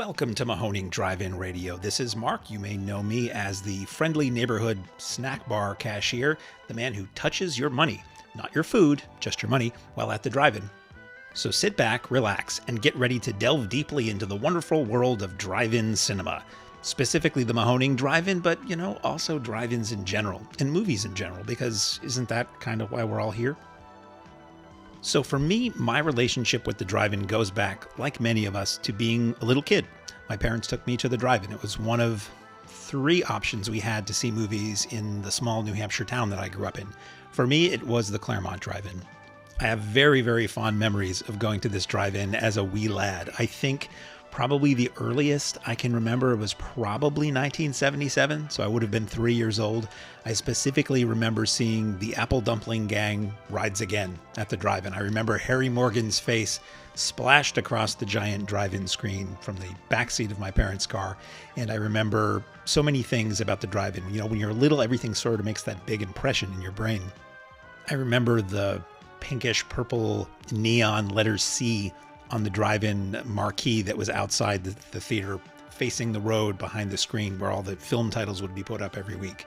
Welcome to Mahoning Drive-In Radio. This is Mark. You may know me as the friendly neighborhood snack bar cashier, the man who touches your money, not your food, just your money, while at the drive-in. So sit back, relax, and get ready to delve deeply into the wonderful world of drive-in cinema. Specifically the Mahoning Drive-In, but, also drive-ins in general, and movies in general, because isn't that kind of why we're all here? So for me, my relationship with the drive-in goes back, like many of us, to being a little kid. My parents took me to the drive-in. It was one of 3 options we had to see movies in the small New Hampshire town that I grew up in. For me, it was the Claremont Drive-In. I have very, very fond memories of going to this drive-in as a wee lad. I think probably the earliest I can remember was probably 1977, so I would have been 3 years old. I specifically remember seeing the Apple Dumpling Gang Rides Again at the drive-in. I remember Harry Morgan's face splashed across the giant drive-in screen from the backseat of my parents' car, and I remember so many things about the drive-in. When you're little, everything sort of makes that big impression in your brain. I remember the pinkish purple neon letter C on the drive-in marquee that was outside the theater, facing the road behind the screen where all the film titles would be put up every week.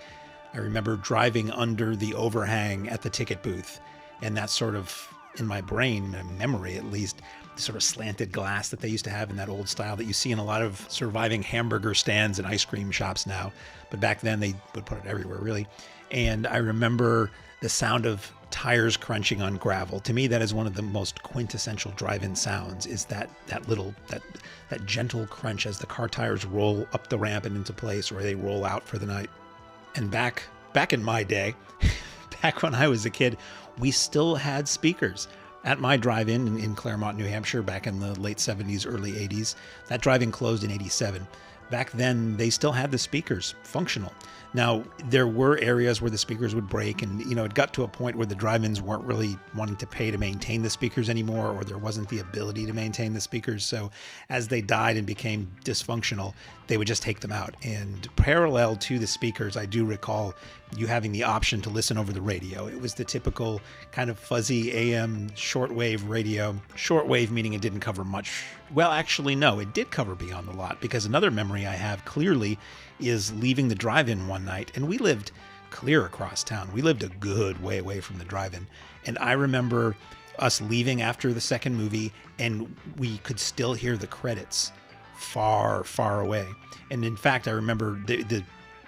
I remember driving under the overhang at the ticket booth, and that sort of, in my brain, memory at least, the sort of slanted glass that they used to have in that old style that you see in a lot of surviving hamburger stands and ice cream shops now. But back then they would put it everywhere, really. And I remember the sound of tires crunching on gravel. To me, that is one of the most quintessential drive-in sounds, is that gentle crunch as the car tires roll up the ramp and into place, or they roll out for the night. And back in my day, back when I was a kid, we still had speakers. At my drive-in in Claremont, New Hampshire, back in the late 70s, early 80s, that drive-in closed in 87. Back then, they still had the speakers functional. Now, there were areas where the speakers would break, and, it got to a point where the drive-ins weren't really wanting to pay to maintain the speakers anymore, or there wasn't the ability to maintain the speakers. So as they died and became dysfunctional, they would just take them out. And parallel to the speakers, I do recall you having the option to listen over the radio. It was the typical kind of fuzzy AM shortwave radio. Shortwave meaning it didn't cover much. Well, actually, no, it did cover Beyond the Lot, because another memory I have clearly is leaving the drive-in one night, and we lived clear across town. We lived a good way away from the drive-in, and I remember us leaving after the second movie, and we could still hear the credits far, far away. And in fact, I remember the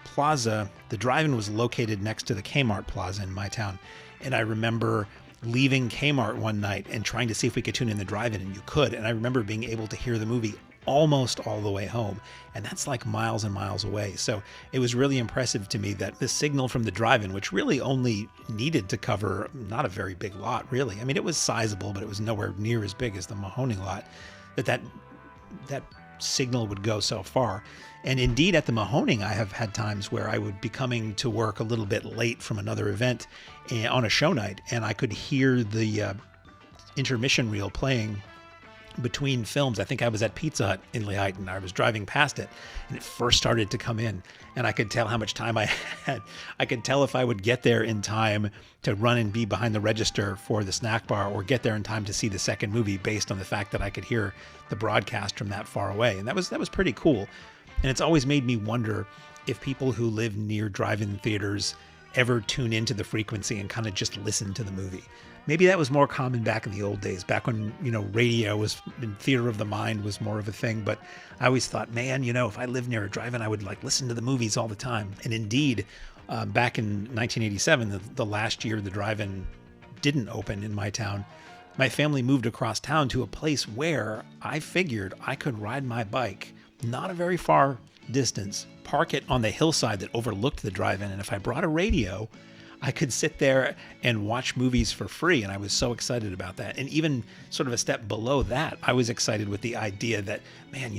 plaza, the drive-in was located next to the Kmart plaza in my town, and I remember leaving Kmart one night and trying to see if we could tune in the drive-in, and you could, and I remember being able to hear the movie almost all the way home, and that's like miles and miles away. So it was really impressive to me that the signal from the drive-in, which really only needed to cover not a very big lot, really. I mean, it was sizable, but it was nowhere near as big as the Mahoning lot, that signal would go so far. And indeed, at the Mahoning, I have had times where I would be coming to work a little bit late from another event on a show night, and I could hear the intermission reel playing between films. I think I was at Pizza Hut in Lehigh, and I was driving past it, and it first started to come in, and I could tell how much time I had. I could tell if I would get there in time to run and be behind the register for the snack bar, or get there in time to see the second movie, based on the fact that I could hear the broadcast from that far away. And that was pretty cool. And it's always made me wonder if people who live near drive-in theaters ever tune into the frequency and kind of just listen to the movie. Maybe that was more common back in the old days, back when, radio was, in theater of the mind was more of a thing. But I always thought, man, if I lived near a drive-in, I would listen to the movies all the time. And indeed, back in 1987, the last year the drive-in didn't open in my town, my family moved across town to a place where I figured I could ride my bike, not a very far distance, park it on the hillside that overlooked the drive-in. And if I brought a radio, I could sit there and watch movies for free, and I was so excited about that. And even sort of a step below that, I was excited with the idea that, man,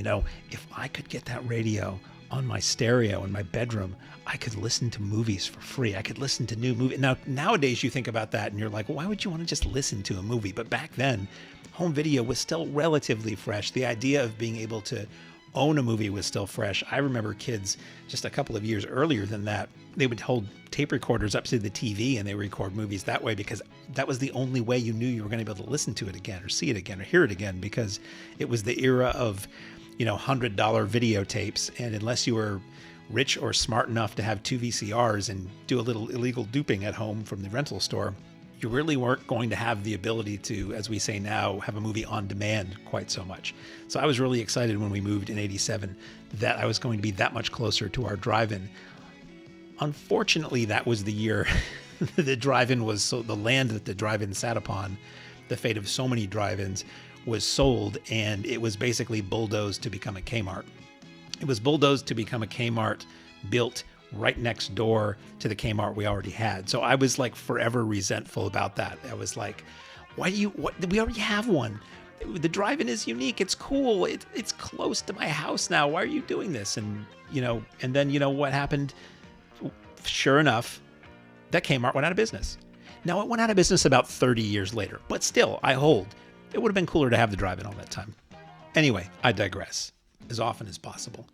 if I could get that radio on my stereo in my bedroom, I could listen to movies for free. I could listen to new movies. Now, nowadays you think about that and you're like, why would you want to just listen to a movie? But back then, home video was still relatively fresh. The idea of being able to own a movie was still fresh. I remember kids just a couple of years earlier than that, they would hold tape recorders up to the TV and they record movies that way, because that was the only way you knew you were going to be able to listen to it again or see it again or hear it again, because it was the era of $100 videotapes. And unless you were rich or smart enough to have 2 VCRs and do a little illegal duping at home from the rental store, you really weren't going to have the ability to, as we say now, have a movie on demand quite so much. So I was really excited when we moved in '87 that I was going to be that much closer to our drive-in. Unfortunately, that was the year the drive-in was, so the land that the drive-in sat upon, the fate of so many drive-ins, was sold, and it was basically bulldozed to become a Kmart. It was bulldozed to become a Kmart built right next door to the Kmart we already had. So I was like forever resentful about that. I was like, we already have one. The drive-in is unique. It's cool. It's close to my house now. Why are you doing this? And, and then, what happened? Sure enough, that Kmart went out of business. Now, it went out of business about 30 years later, but still, I hold. It would have been cooler to have the drive-in all that time. Anyway, I digress as often as possible.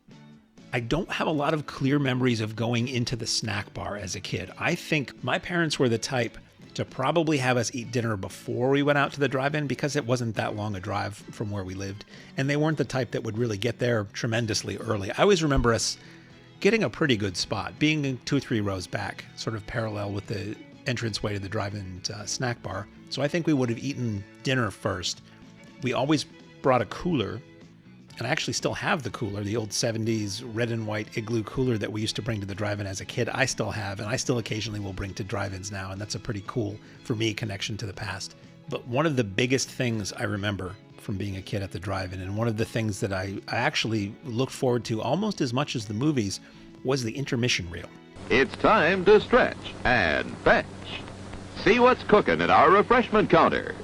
I don't have a lot of clear memories of going into the snack bar as a kid. I think my parents were the type to probably have us eat dinner before we went out to the drive-in because it wasn't that long a drive from where we lived. And they weren't the type that would really get there tremendously early. I always remember us getting a pretty good spot, being 2 or 3 rows back, sort of parallel with the entranceway to the drive-in snack bar. So I think we would have eaten dinner first. We always brought a cooler. And I actually still have the cooler, the old 70s red and white Igloo cooler that we used to bring to the drive-in as a kid. I still have, and I still occasionally will bring to drive-ins now, and that's a pretty cool, for me, connection to the past. But one of the biggest things I remember from being a kid at the drive-in, and one of the things that I actually looked forward to almost as much as the movies, was the intermission reel. It's time to stretch and fetch. See what's cooking at our refreshment counter.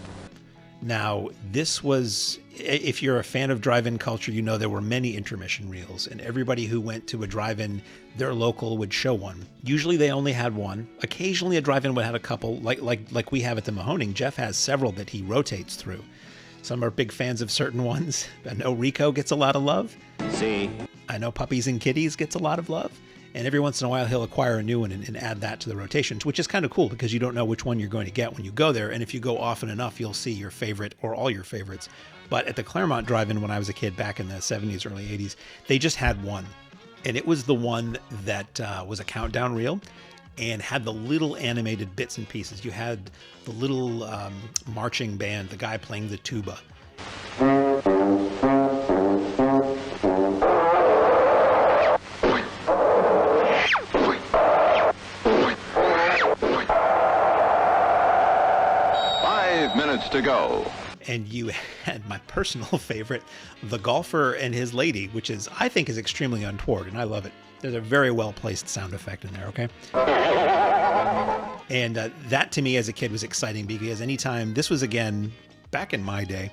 Now, this was, if you're a fan of drive-in culture, you know there were many intermission reels, and everybody who went to a drive-in, their local, would show one. Usually they only had one. Occasionally a drive-in would have a couple, like we have at the Mahoning. Jeff has several that he rotates through. Some are big fans of certain ones. I know Rico gets a lot of love. See? I know Puppies and Kitties gets a lot of love. And every once in a while, he'll acquire a new one and add that to the rotations, which is kind of cool because you don't know which one you're going to get when you go there. And if you go often enough, you'll see your favorite or all your favorites. But at the Claremont Drive-In when I was a kid back in the 70s, early 80s, they just had one. And it was the one that was a countdown reel and had the little animated bits and pieces. You had the little marching band, the guy playing the tuba. 5 minutes to go. And you had my personal favorite, the golfer and his lady, which I think is extremely untoward, and I love it. There's a very well-placed sound effect in there, okay? And that to me as a kid was exciting because anytime, this was again, back in my day,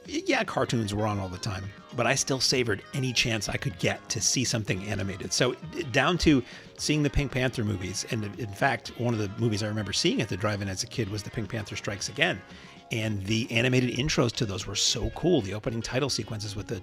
yeah, cartoons were on all the time, but I still savored any chance I could get to see something animated. So down to seeing the Pink Panther movies. And in fact, one of the movies I remember seeing at the drive-in as a kid was the Pink Panther Strikes Again. And the animated intros to those were so cool. The opening title sequences with the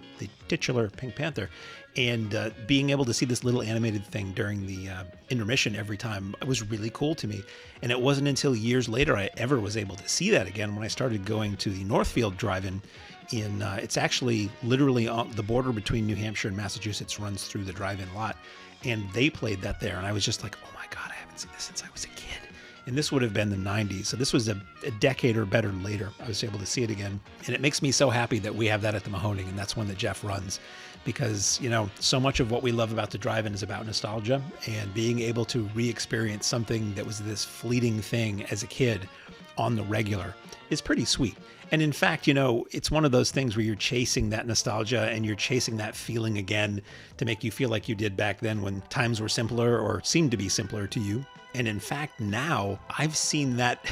titular Pink Panther. And being able to see this little animated thing during the intermission every time was really cool to me. And it wasn't until years later I ever was able to see that again when I started going to the Northfield Drive-In. It's actually literally on the border between New Hampshire and Massachusetts, runs through the drive-in lot. And they played that there. And I was just like, oh my God, I haven't seen this since I was a kid. And this would have been the 90s. So this was a decade or better later. I was able to see it again. And it makes me so happy that we have that at the Mahoning, and that's one that Jeff runs. Because, so much of what we love about the drive-in is about nostalgia, and being able to re-experience something that was this fleeting thing as a kid on the regular is pretty sweet. And in fact, it's one of those things where you're chasing that nostalgia and you're chasing that feeling again to make you feel like you did back then when times were simpler or seemed to be simpler to you. And in fact, now I've seen that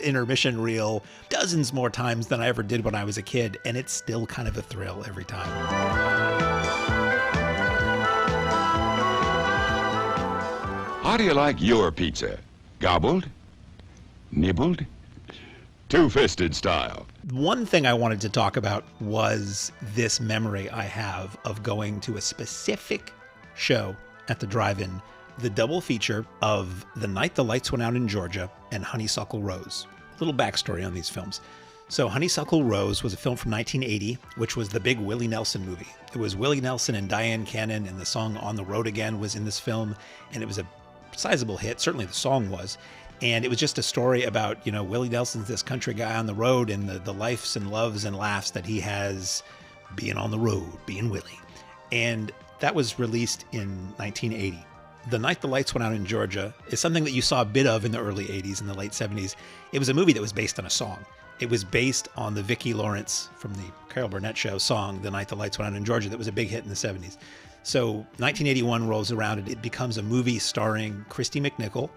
intermission reel dozens more times than I ever did when I was a kid, and it's still kind of a thrill every time. How do you like your pizza? Gobbled? Nibbled? Two-fisted style. One thing I wanted to talk about was this memory I have of going to a specific show at the drive-in, the double feature of The Night the Lights Went Out in Georgia and Honeysuckle Rose. Little backstory on these films. So Honeysuckle Rose was a film from 1980, which was the big Willie Nelson movie. It was Willie Nelson and Diane Cannon, and the song On the Road Again was in this film, and it was a sizable hit. Certainly the song was. And it was just a story about, Willie Nelson's this country guy on the road and the lives and loves and laughs that he has being on the road, being Willie. And that was released in 1980. The Night the Lights Went Out in Georgia is something that you saw a bit of in the early 80s and the late 70s. It was a movie that was based on a song. It was based on the Vicki Lawrence from the Carol Burnett show song, The Night the Lights Went Out in Georgia, that was a big hit in the 70s. So 1981 rolls around and it becomes a movie starring Christy McNichol,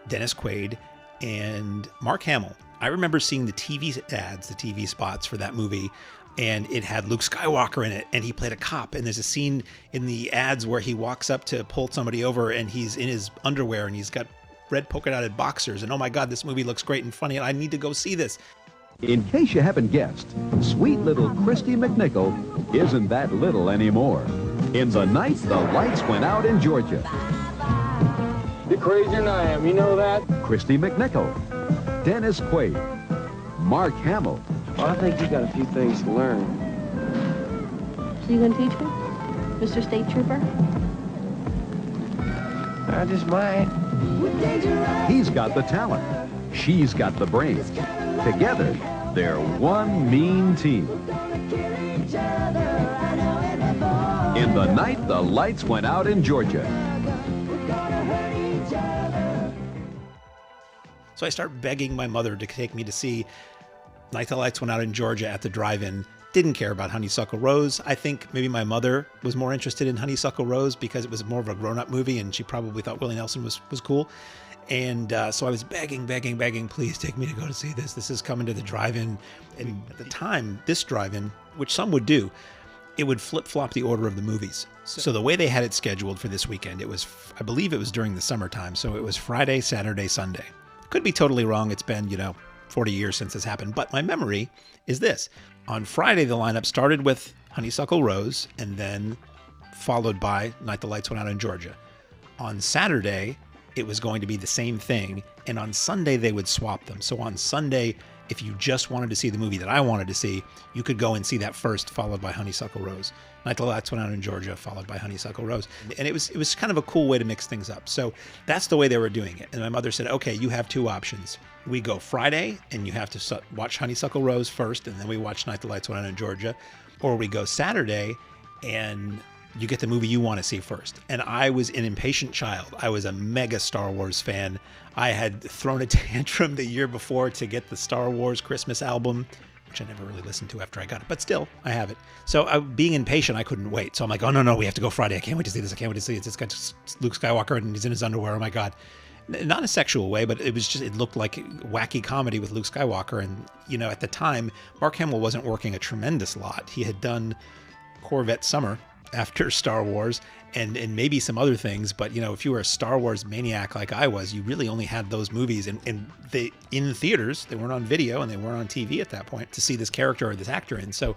Dennis Quaid, and Mark Hamill. I remember seeing the TV ads, the TV spots for that movie, and it had Luke Skywalker in it, and he played a cop. And there's a scene in the ads where he walks up to pull somebody over, and he's in his underwear, and he's got red polka-dotted boxers. And oh my God, this movie looks great and funny, and I need to go see this. In case you haven't guessed, sweet little Christy McNichol isn't that little anymore. In The Night the Lights Went Out in Georgia. You're crazier than I am, you know that? Christy McNichol, Dennis Quaid, Mark Hamill. Well, I think you got a few things to learn. So you gonna teach me, Mr. State Trooper? I just might. He's got the talent. She's got the brains. Together, they're one mean team. In The Night the Lights Went Out in Georgia. So I start begging my mother to take me to see Night the Lights Went Out in Georgia at the drive-in. Didn't care about Honeysuckle Rose. I think maybe my mother was more interested in Honeysuckle Rose because it was more of a grown-up movie, and she probably thought Willie Nelson was cool. And so I was begging, please take me to go to see this. This is coming to the drive-in. And at the time, this drive-in, which some would do, it would flip-flop the order of the movies. So the way they had it scheduled for this weekend, I believe it was during the summertime. So it was Friday, Saturday, Sunday. Could be totally wrong. It's been, 40 years since this happened. But my memory is this. On Friday, the lineup started with Honeysuckle Rose and then followed by Night the Lights Went Out in Georgia. On Saturday, it was going to be the same thing. And on Sunday, they would swap them. So on Sunday, if you just wanted to see the movie that I wanted to see, you could go and see that first, followed by Honeysuckle Rose. Night the Lights Went Out in Georgia, followed by Honeysuckle Rose. And it was kind of a cool way to mix things up. So that's the way they were doing it. And my mother said, okay, you have two options. We go Friday, and you have to watch Honeysuckle Rose first, and then we watch Night the Lights Went Out in Georgia. Or we go Saturday, and you get the movie you want to see first. And I was an impatient child. I was a mega Star Wars fan. I had thrown a tantrum the year before to get the Star Wars Christmas album, which I never really listened to after I got it, but still, I have it. So being impatient, I couldn't wait. So I'm like, oh, no, we have to go Friday. I can't wait to see this. I can't wait to see it. It's got Luke Skywalker, and he's in his underwear. Oh, my God. Not in a sexual way, but it looked like wacky comedy with Luke Skywalker. And, at the time, Mark Hamill wasn't working a tremendous lot. He had done Corvette Summer after Star Wars and maybe some other things. But, if you were a Star Wars maniac like I was, you really only had those movies and they in theaters. They weren't on video and they weren't on TV at that point to see this character or this actor in. So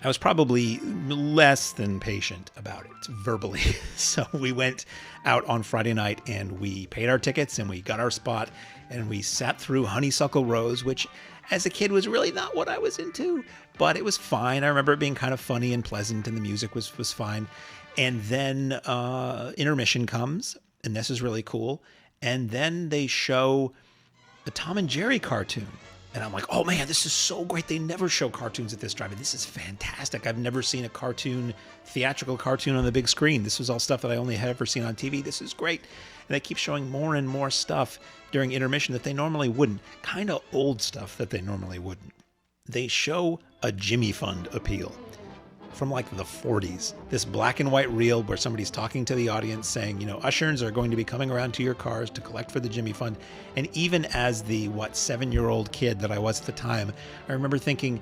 I was probably less than patient about it verbally. So we went out on Friday night and we paid our tickets and we got our spot and we sat through Honeysuckle Rose, which as a kid was really not what I was into, but it was fine. I remember it being kind of funny and pleasant and the music was fine. And then intermission comes, and this is really cool. And then they show the Tom and Jerry cartoon. And I'm like, oh man, this is so great. They never show cartoons at this drive-in. This is fantastic. I've never seen a theatrical cartoon on the big screen. This was all stuff that I only had ever seen on TV. This is great. And they keep showing more and more stuff during intermission that they normally wouldn't. Kind of old stuff that they normally wouldn't. They show a Jimmy Fund appeal from like the 40s. This black and white reel where somebody's talking to the audience saying, ushers are going to be coming around to your cars to collect for the Jimmy Fund. And even as the, 7-year-old kid that I was at the time, I remember thinking,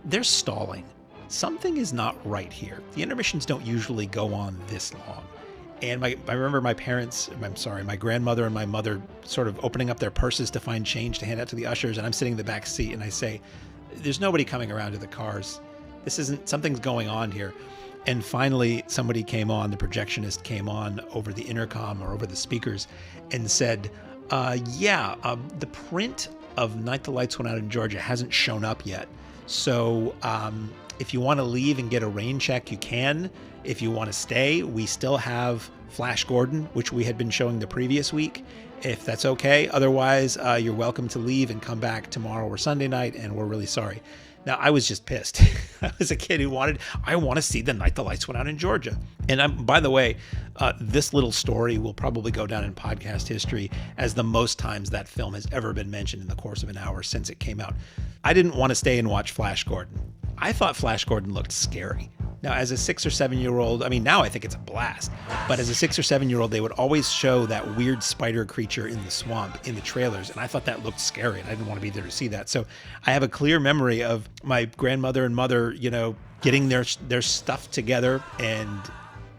they're stalling. Something is not right here. The intermissions don't usually go on this long. And I remember my grandmother and my mother sort of opening up their purses to find change to hand out to the ushers. And I'm sitting in the back seat and I say, there's nobody coming around to the cars. Something's going on here. And finally, somebody came on, the projectionist came on over the intercom or over the speakers and said, the print of Night the Lights Went Out in Georgia hasn't shown up yet. So if you want to leave and get a rain check, you can. If you want to stay, we still have Flash Gordon, which we had been showing the previous week, if that's okay. Otherwise, you're welcome to leave and come back tomorrow or Sunday night, and we're really sorry. Now, I was just pissed. I was a kid who I want to see The Night the Lights Went Out in Georgia. And by the way, this little story will probably go down in podcast history as the most times that film has ever been mentioned in the course of an hour since it came out. I didn't want to stay and watch Flash Gordon. I thought Flash Gordon looked scary. Now, as a 6 or 7 year old, I mean, now I think it's a blast, but as a 6 or 7 year old, they would always show that weird spider creature in the swamp in the trailers, and I thought that looked scary, and I didn't want to be there to see that. So I have a clear memory of my grandmother and mother, getting their stuff together and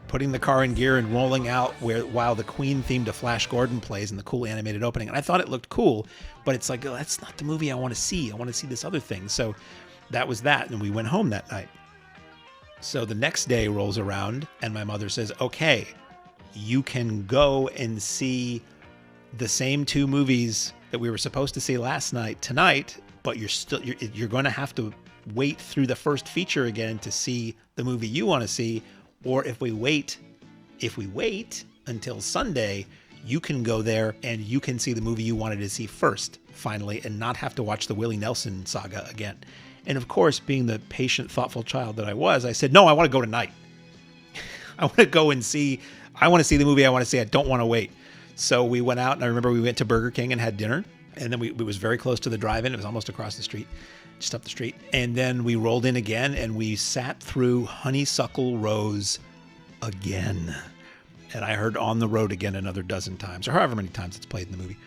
putting the car in gear and rolling out while the Queen theme to Flash Gordon plays in the cool animated opening. And I thought it looked cool, but it's like, that's not the movie I want to see. I want to see this other thing. So that was that, and we went home that night. So the next day rolls around, and my mother says, okay, you can go and see the same 2 movies that we were supposed to see last night tonight, but you're going to have to wait through the first feature again to see the movie you want to see. Or if we wait until Sunday, you can go there and you can see the movie you wanted to see first, finally, and not have to watch the Willie Nelson saga again. And of course, being the patient, thoughtful child that I was, I said, no, I want to go tonight. I want to go and I want to see the movie I want to see. I don't want to wait. So we went out, and I remember we went to Burger King and had dinner. And then it was very close to the drive-in. It was almost across the street, just up the street. And then we rolled in again, and we sat through Honeysuckle Rose again. And I heard On the Road again another dozen times, or however many times it's played in the movie.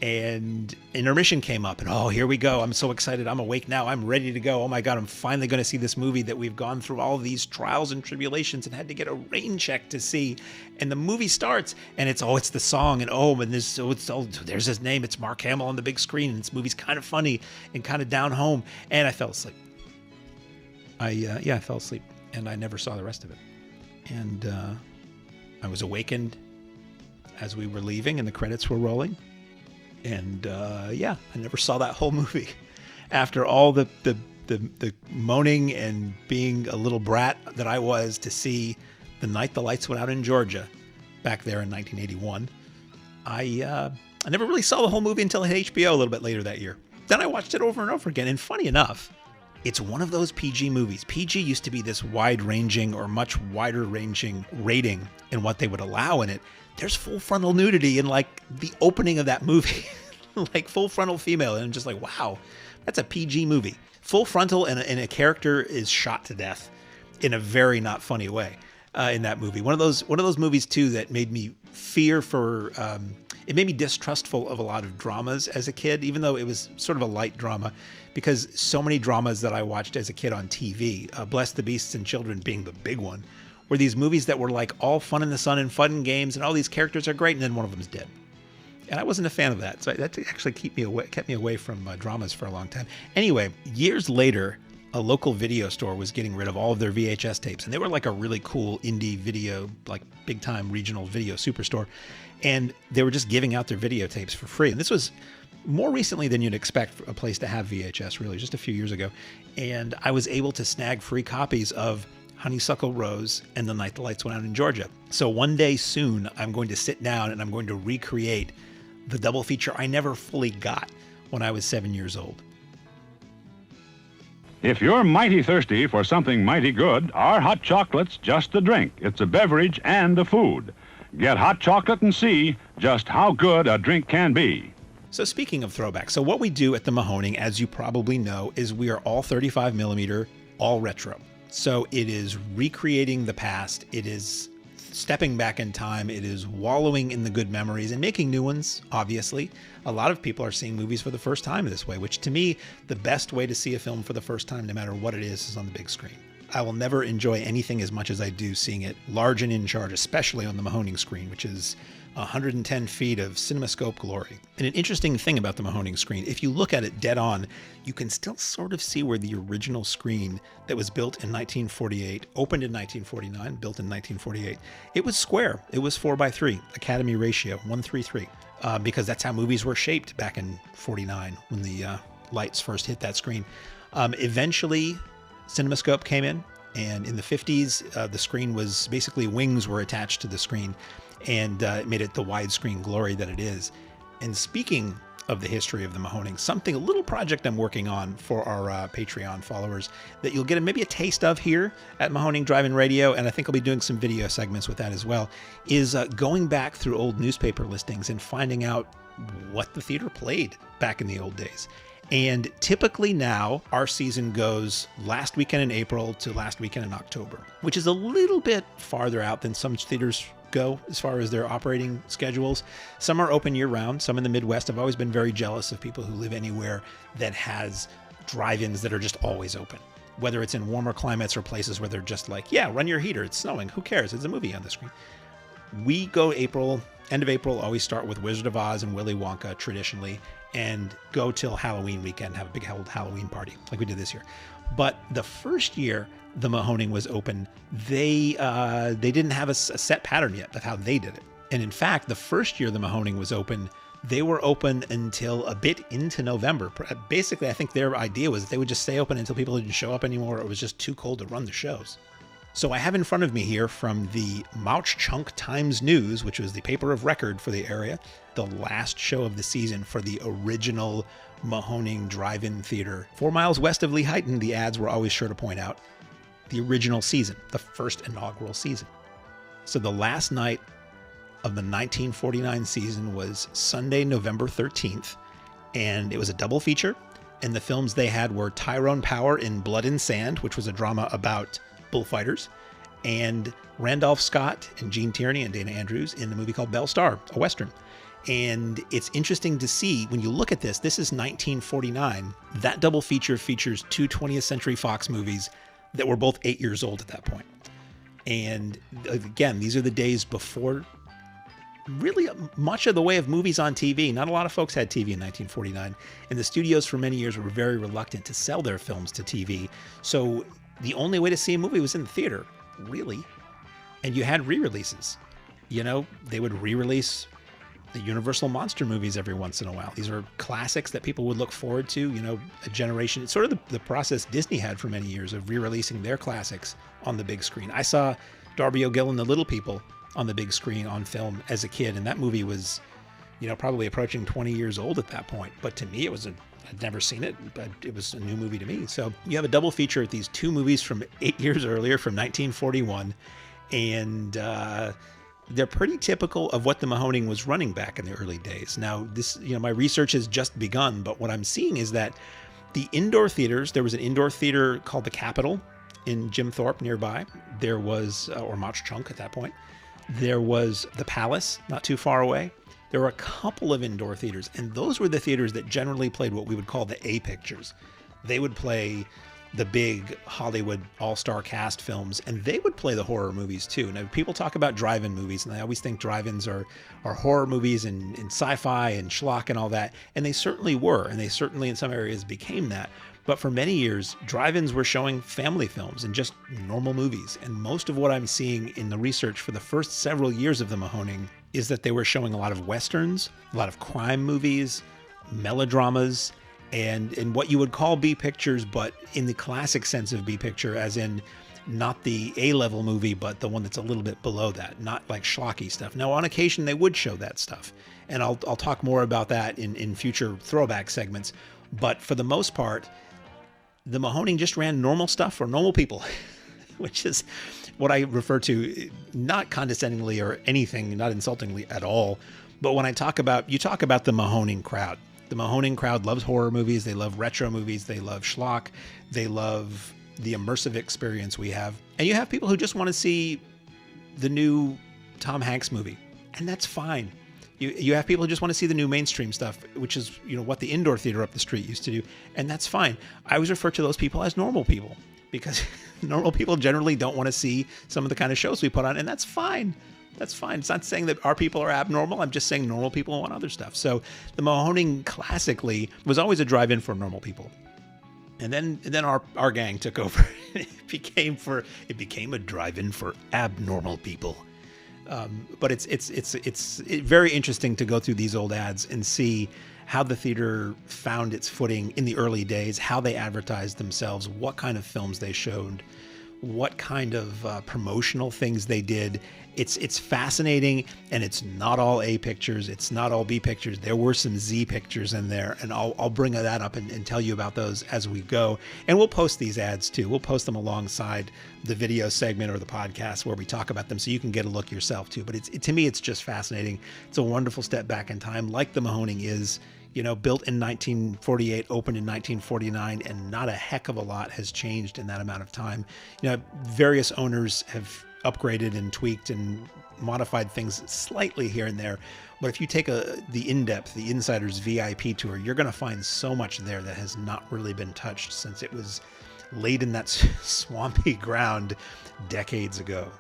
And intermission came up, and oh, here we go. I'm so excited. I'm awake now. I'm ready to go. Oh my God, I'm finally going to see this movie that we've gone through all these trials and tribulations and had to get a rain check to see. And the movie starts, and it's the song, and there's his name. It's Mark Hamill on the big screen, and this movie's kind of funny and kind of down home. And I fell asleep. I fell asleep, and I never saw the rest of it. And I was awakened as we were leaving, and the credits were rolling. And I never saw that whole movie. After all the moaning and being a little brat that I was to see The Night the Lights Went Out in Georgia back there in 1981, I never really saw the whole movie until it hit HBO a little bit later that year. Then I watched it over and over again. And funny enough, it's one of those PG movies. PG used to be this wide-ranging or much wider-ranging rating in what they would allow in it. There's full frontal nudity in like the opening of that movie, like full frontal female. And I'm just like, wow, that's a PG movie. Full frontal and a character is shot to death in a very not funny way in that movie. One of those movies too that made me fear for, it made me distrustful of a lot of dramas as a kid, even though it was sort of a light drama, because so many dramas that I watched as a kid on TV, Bless the Beasts and Children being the big one, were these movies that were like all fun in the sun and fun and games, and all these characters are great, and then one of them's dead. And I wasn't a fan of that, so that actually kept me away from dramas for a long time. Anyway, years later, a local video store was getting rid of all of their VHS tapes, and they were like a really cool indie video, like big time regional video superstore, and they were just giving out their videotapes for free. And this was more recently than you'd expect a place to have VHS, really, just a few years ago. And I was able to snag free copies of Honeysuckle Rose and The Night the Lights Went Out in Georgia. So one day soon, I'm going to sit down and I'm going to recreate the double feature I never fully got when I was 7 years old. If you're mighty thirsty for something mighty good, our hot chocolate's just a drink. It's a beverage and a food. Get hot chocolate and see just how good a drink can be. So speaking of throwback, so what we do at the Mahoning, as you probably know, is we are all 35 millimeter, all retro. So it is recreating the past. It is stepping back in time. It is wallowing in the good memories and making new ones, obviously. A lot of people are seeing movies for the first time this way, which to me, the best way to see a film for the first time, no matter what it is on the big screen. I will never enjoy anything as much as I do seeing it large and in charge, especially on the Mahoning screen, which is 110 feet of CinemaScope glory. And an interesting thing about the Mahoning screen, if you look at it dead on, you can still sort of see where the original screen that was built in 1948, opened in 1949, built in 1948, it was square. It was 4:3, Academy ratio, 1:3:3, because that's how movies were shaped back in 49 when the lights first hit that screen. Eventually, CinemaScope came in, and in the 50s, the screen was basically wings were attached to the screen, and it made it the widescreen glory that it is. And speaking of the history of the Mahoning, a little project I'm working on for our Patreon followers that you'll get maybe a taste of here at Mahoning Drive-In Radio, and I think I'll be doing some video segments with that as well, is going back through old newspaper listings and finding out what the theater played back in the old days. And typically now, our season goes last weekend in April to last weekend in October, which is a little bit farther out than some theaters go as far as their operating schedules. Some are open year-round, some in the Midwest. I've always been very jealous of people who live anywhere that has drive-ins that are just always open, whether it's in warmer climates or places where they're just like, yeah, run your heater, it's snowing, who cares, it's a movie on the screen. We go end of April, always start with Wizard of Oz and Willy Wonka traditionally, and go till Halloween weekend, have a big Halloween party like we did this year. But the first year the Mahoning was open, they didn't have a set pattern yet of how they did it. And in fact, the first year the Mahoning was open, they were open until a bit into November. Basically, I think their idea was that they would just stay open until people didn't show up anymore, or it was just too cold to run the shows. So I have in front of me here from the Mauch Chunk Times News, which was the paper of record for the area, the last show of the season for the original Mahoning Drive-In Theater. 4 miles west of Lehighton, the ads were always sure to point out, the original season, the first inaugural season. So the last night of the 1949 season was Sunday, November 13th, and it was a double feature. And the films they had were Tyrone Power in Blood and Sand, which was a drama about bullfighters, and Randolph Scott and Gene Tierney and Dana Andrews in the movie called Belle Starr, a Western. And it's interesting to see, when you look at this is 1949. That double feature features two 20th Century Fox movies that were both 8 years old at that point. And again, these are the days before really much of the way of movies on TV. Not a lot of folks had TV in 1949, and the studios for many years were very reluctant to sell their films to TV. So the only way to see a movie was in the theater, really. And you had re-releases. You know, they would re-release the Universal Monster movies every once in a while. These are classics that people would look forward to, you know, a generation. It's sort of the process Disney had for many years of re-releasing their classics on the big screen. I saw Darby O'Gill and the Little People on the big screen on film as a kid, and that movie was, you know, probably approaching 20 years old at that point. But to me, I'd never seen it, but it was a new movie to me. So you have a double feature with these two movies from 8 years earlier, from 1941, and they're pretty typical of what the Mahoning was running back in the early days. Now, this, you know, my research has just begun, but what I'm seeing is that the indoor theaters, there was an indoor theater called the Capitol in Jim Thorpe nearby. There was, or Mauch Chunk at that point. There was the Palace, not too far away. There were a couple of indoor theaters, and those were the theaters that generally played what we would call the A pictures. They would play the big Hollywood all-star cast films, and they would play the horror movies too. Now, people talk about drive-in movies, and I always think drive-ins are horror movies and sci-fi and schlock and all that, and they certainly were, and they certainly in some areas became that. But for many years, drive-ins were showing family films and just normal movies. And most of what I'm seeing in the research for the first several years of the Mahoning is that they were showing a lot of Westerns, a lot of crime movies, melodramas, and what you would call B pictures, but in the classic sense of B picture, as in not the A-level movie, but the one that's a little bit below that, not like schlocky stuff. Now, on occasion, they would show that stuff. And I'll talk more about that in future throwback segments. But for the most part, the Mahoning just ran normal stuff for normal people, which is what I refer to, not condescendingly or anything, not insultingly at all. But when you talk about the Mahoning crowd. The Mahoning crowd loves horror movies. They love retro movies. They love schlock. They love the immersive experience we have. And you have people who just want to see the new Tom Hanks movie, and that's fine. You have people who just want to see the new mainstream stuff, which is, you know, what the indoor theater up the street used to do, and that's fine. I always refer to those people as normal people, because normal people generally don't want to see some of the kind of shows we put on, and that's fine. That's fine. It's not saying that our people are abnormal. I'm just saying normal people want other stuff. So the Mahoning classically was always a drive-in for normal people. And then our gang took over. It became a drive-in for abnormal people. But it's very interesting to go through these old ads and see how the theater found its footing in the early days, how they advertised themselves, what kind of films they showed, what kind of promotional things they did. It's fascinating, and it's not all A pictures. It's not all B pictures. There were some Z pictures in there, and I'll bring that up and tell you about those as we go. And we'll post these ads too. We'll post them alongside the video segment or the podcast where we talk about them, so you can get a look yourself too. But to me, it's just fascinating. It's a wonderful step back in time, like the Mahoning is. Built in 1948, opened in 1949, and not a heck of a lot has changed in that amount of time. Various owners have upgraded and tweaked and modified things slightly here and there. But if you take the in-depth, the insider's VIP tour, you're going to find so much there that has not really been touched since it was laid in that swampy ground decades ago.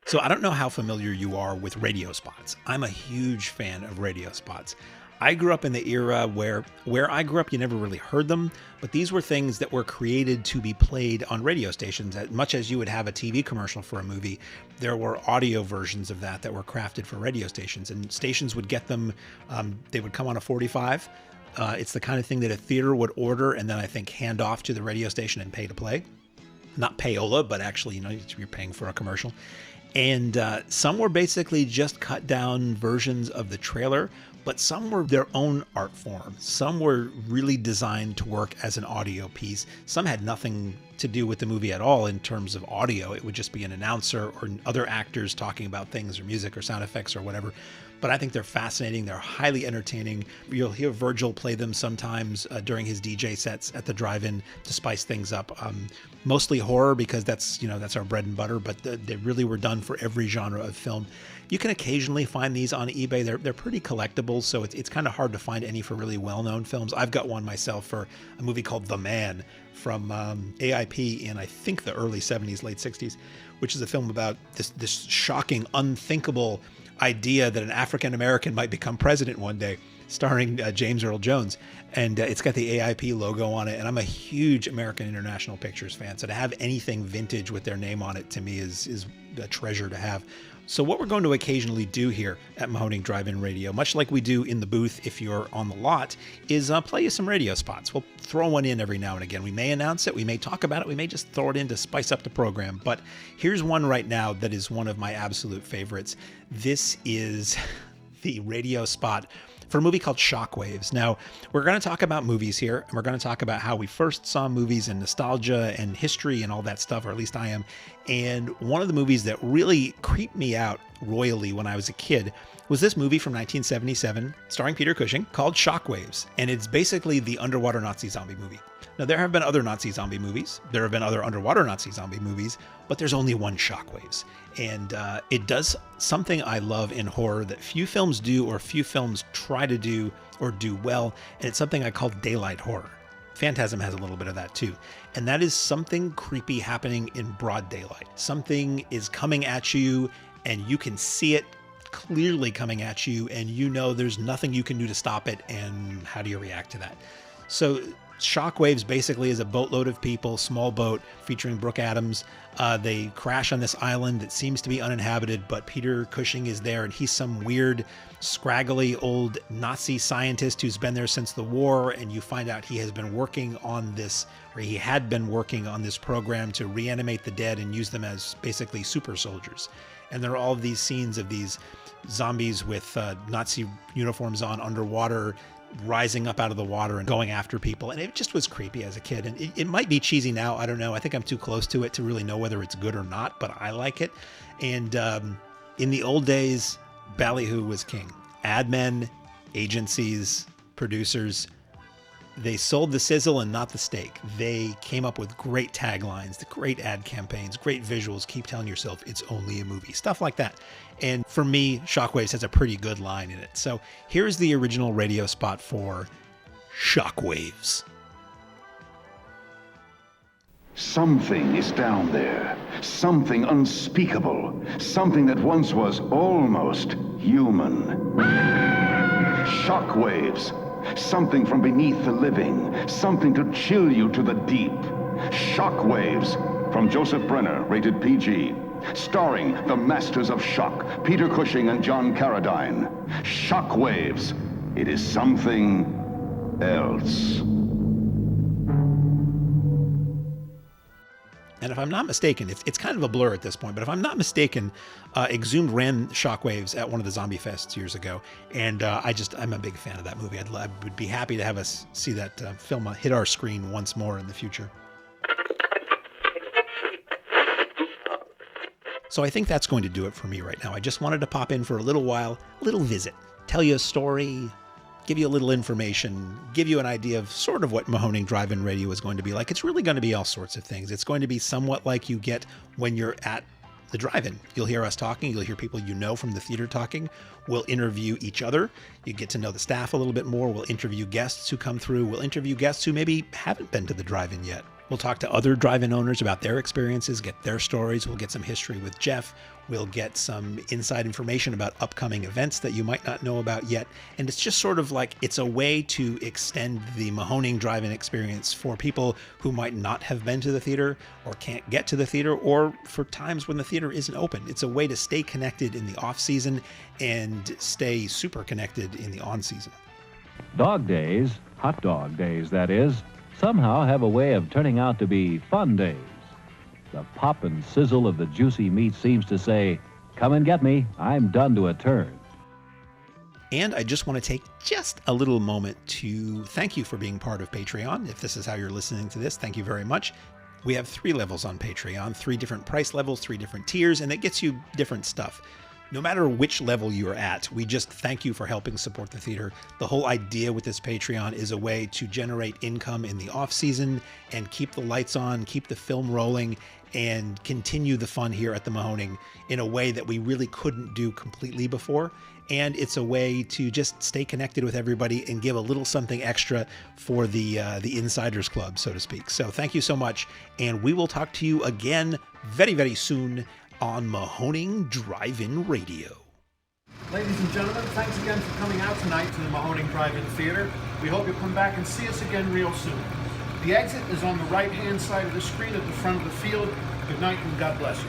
So I don't know how familiar you are with radio spots. I'm a huge fan of radio spots. I grew up in the era where I grew up, you never really heard them, but these were things that were created to be played on radio stations. As much as you would have a TV commercial for a movie, there were audio versions of that were crafted for radio stations, and stations would get them. They would come on a 45. It's the kind of thing that a theater would order and then I think hand off to the radio station and pay to play. Not payola, but actually, you're paying for a commercial. And some were basically just cut down versions of the trailer, but some were their own art form. Some were really designed to work as an audio piece. Some had nothing to do with the movie at all in terms of audio. It would just be an announcer or other actors talking about things or music or sound effects or whatever. But I think they're fascinating. They're highly entertaining. You'll hear Virgil play them sometimes during his DJ sets at the drive-in to spice things up. Mostly horror because that's our bread and butter, but they really were done for every genre of film. You can occasionally find these on eBay. They're pretty collectibles, so it's kind of hard to find any for really well-known films. I've got one myself for a movie called The Man from AIP in, I think, the early 70s, late 60s, which is a film about this shocking, unthinkable idea that an African-American might become president one day, starring James Earl Jones. And it's got the AIP logo on it. And I'm a huge American International Pictures fan. So to have anything vintage with their name on it, to me, is a treasure to have. So what we're going to occasionally do here at Mahoning Drive-In Radio, much like we do in the booth if you're on the lot, is play you some radio spots. We'll throw one in every now and again. We may announce it, we may talk about it, we may just throw it in to spice up the program. But here's one right now that is one of my absolute favorites. This is the radio spot for a movie called Shockwaves. Now, we're going to talk about movies here, and we're going to talk about how we first saw movies and nostalgia and history and all that stuff, or at least I am. And one of the movies that really creeped me out royally when I was a kid was this movie from 1977, starring Peter Cushing, called Shockwaves. And it's basically the underwater Nazi zombie movie. Now, there have been other Nazi zombie movies. There have been other underwater Nazi zombie movies, but there's only one Shockwaves. And it does something I love in horror that few films do, or few films try to do or do well. And it's something I call daylight horror. Phantasm has a little bit of that too. And that is something creepy happening in broad daylight. Something is coming at you and you can see it clearly coming at you, and there's nothing you can do to stop it. And how do you react to that? So Shockwaves basically is a boatload of people, small boat featuring Brooke Adams. They crash on this island that seems to be uninhabited, but Peter Cushing is there, and he's some weird, scraggly old Nazi scientist who's been there since the war, and you find out he has been working on this, or he had been working on this program to reanimate the dead and use them as basically super soldiers. And there are all of these scenes of these zombies with Nazi uniforms on underwater, rising up out of the water and going after people. And it just was creepy as a kid. And it might be cheesy now. I don't know. I think I'm too close to it to really know whether it's good or not, but I like it. And in the old days, ballyhoo was king. Ad men, agencies, producers, they sold the sizzle and not the steak. They came up with great taglines, great ad campaigns, great visuals. Keep telling yourself it's only a movie, stuff like that. And for me, Shockwaves has a pretty good line in it. So here's the original radio spot for Shockwaves. Something is down there. Something unspeakable. Something that once was almost human. Shockwaves. Something from beneath the living. Something to chill you to the deep. Shockwaves. from Joseph Brenner, rated PG. Starring the masters of shock, Peter Cushing and John Carradine. Shockwaves. It is something else. And if I'm not mistaken, it's kind of a blur at this point, but if I'm not mistaken, Exhumed ran Shockwaves at one of the Zombie Fests years ago, and I'm a big fan of that movie. I would be happy to have us see that film hit our screen once more in the future. So I think that's going to do it for me right now. I just wanted to pop in for a little while, a little visit, tell you a story, give you a little information, give you an idea of sort of what Mahoning Drive-In Radio is going to be like. It's really going to be all sorts of things. It's going to be somewhat like you get when you're at the drive-in. You'll hear us talking. You'll hear people you know from the theater talking. We'll interview each other. You get to know the staff a little bit more. We'll interview guests who come through. We'll interview guests who maybe haven't been to the drive-in yet. We'll talk to other drive-in owners about their experiences, get their stories. We'll get some history with Jeff. We'll get some inside information about upcoming events that you might not know about yet. And it's just sort of like it's a way to extend the Mahoning Drive-In experience for people who might not have been to the theater or can't get to the theater, or for times when the theater isn't open. It's a way to stay connected in the off-season and stay super connected in the on-season. Dog days, hot dog days that is, somehow have a way of turning out to be fun days. The pop and sizzle of the juicy meat seems to say, come and get me, I'm done to a turn. And I just want to take just a little moment to thank you for being part of Patreon. If this is how you're listening to this, thank you very much. We have 3 levels on Patreon, 3 different price levels, 3 different tiers, and it gets you different stuff. No matter which level you're at, we just thank you for helping support the theater. The whole idea with this Patreon is a way to generate income in the off-season and keep the lights on, keep the film rolling, and continue the fun here at the Mahoning in a way that we really couldn't do completely before. And it's a way to just stay connected with everybody and give a little something extra for the Insiders Club, so to speak. So thank you so much, and we will talk to you again very, very soon on Mahoning Drive-In Radio. Ladies and gentlemen, thanks again for coming out tonight to the Mahoning Drive-In Theater. We hope you come back and see us again real soon. The exit is on the right-hand side of the screen at the front of the field. Good night and God bless you.